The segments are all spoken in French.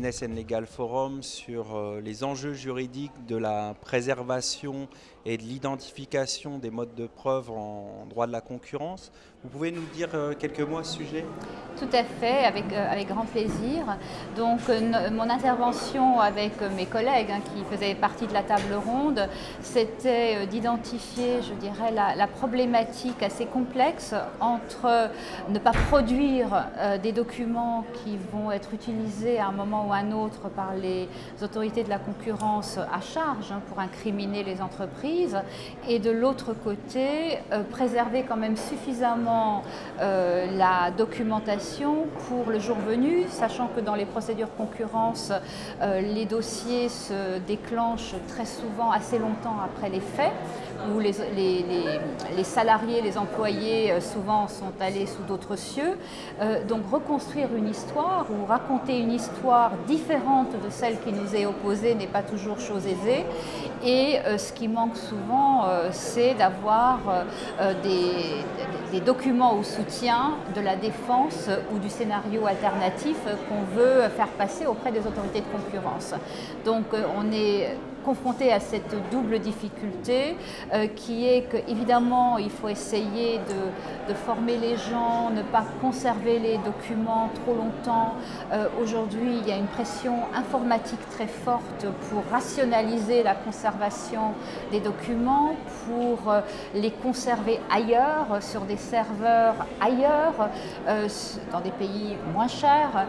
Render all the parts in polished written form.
Business and Legal Forum sur les enjeux juridiques de la préservation et de l'identification des modes de preuve en droit de la concurrence. Vous pouvez nous dire quelques mots à ce sujet? Tout à fait, avec grand plaisir. Donc mon intervention avec mes collègues qui faisaient partie de la table ronde, c'était d'identifier, je dirais, la problématique assez complexe entre ne pas produire des documents qui vont être utilisés à un moment ou à un autre par les autorités de la concurrence à charge pour incriminer les entreprises, et de l'autre côté, préserver quand même suffisamment la documentation pour le jour venu, sachant que dans les procédures concurrence, les dossiers se déclenchent très souvent assez longtemps après les faits, où les salariés, les employés souvent sont allés sous d'autres cieux. Donc reconstruire une histoire ou raconter une histoire différente de celle qui nous est opposée n'est pas toujours chose aisée. Et ce qui manque souvent, c'est d'avoir des documents au soutien de la défense ou du scénario alternatif qu'on veut faire passer auprès des autorités de concurrence. Donc on est confronté à cette double difficulté qui est qu'évidemment il faut essayer de former les gens, ne pas conserver les documents trop longtemps. Aujourd'hui il y a une pression informatique très forte pour rationaliser la conservation des documents, pour les conserver ailleurs, sur des serveurs ailleurs, dans des pays moins chers.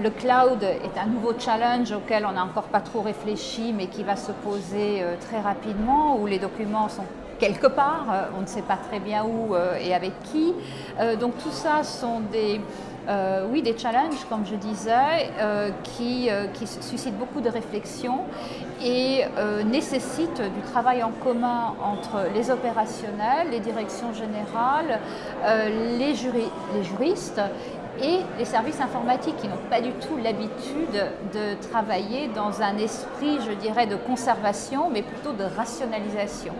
Le cloud est un nouveau challenge auquel on n'a encore pas trop réfléchi, mais qui va se poser très rapidement, où les documents sont quelque part, on ne sait pas très bien où et avec qui. Donc tout ça sont des challenges, comme je disais, qui suscitent beaucoup de réflexion et nécessitent du travail en commun entre les opérationnels, les directions générales, les juristes et les services informatiques qui n'ont pas du tout l'habitude de travailler dans un esprit, je dirais, de conservation, mais plutôt de rationalisation.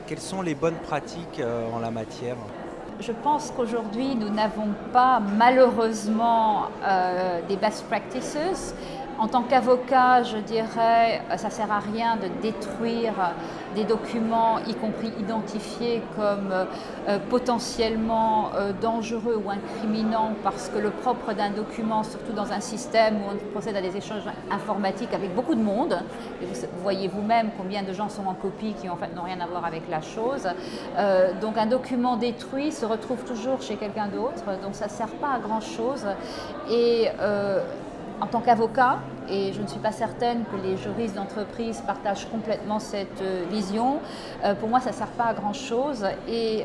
Quelles sont les bonnes pratiques en la matière? Je pense qu'aujourd'hui, nous n'avons pas malheureusement des best practices. En tant qu'avocat, je dirais, ça ne sert à rien de détruire des documents, y compris identifiés comme potentiellement dangereux ou incriminants, parce que le propre d'un document, surtout dans un système où on procède à des échanges informatiques avec beaucoup de monde, et vous voyez vous-même combien de gens sont en copie qui en fait n'ont rien à voir avec la chose, donc un document détruit se retrouve toujours chez quelqu'un d'autre, donc ça ne sert pas à grand-chose. Et en tant qu'avocat, et je ne suis pas certaine que les juristes d'entreprise partagent complètement cette vision, pour moi ça ne sert pas à grand chose, et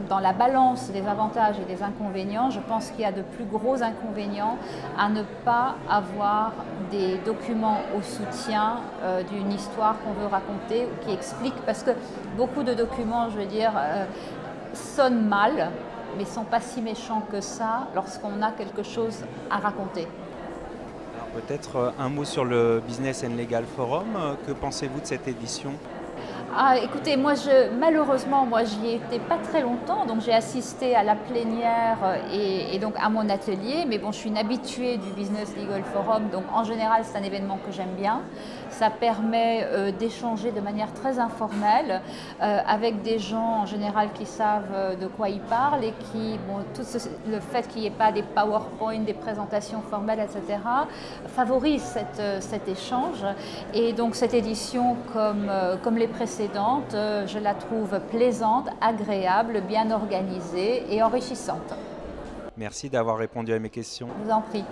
dans la balance des avantages et des inconvénients, je pense qu'il y a de plus gros inconvénients à ne pas avoir des documents au soutien d'une histoire qu'on veut raconter ou qui explique, parce que beaucoup de documents, je veux dire, sonnent mal, mais ne sont pas si méchants que ça lorsqu'on a quelque chose à raconter. Peut-être un mot sur le Business and Legal Forum. Que pensez-vous de cette édition? Écoutez, malheureusement, j'y étais pas très longtemps, donc j'ai assisté à la plénière et donc à mon atelier, mais bon, je suis une habituée du Business Legal Forum, donc en général, c'est un événement que j'aime bien. Ça permet d'échanger de manière très informelle avec des gens en général qui savent de quoi ils parlent et qui, le fait qu'il n'y ait pas des PowerPoint, des présentations formelles, etc., favorise cet échange. Et donc cette édition, comme les précédentes, je la trouve plaisante, agréable, bien organisée et enrichissante. Merci d'avoir répondu à mes questions. Je vous en prie.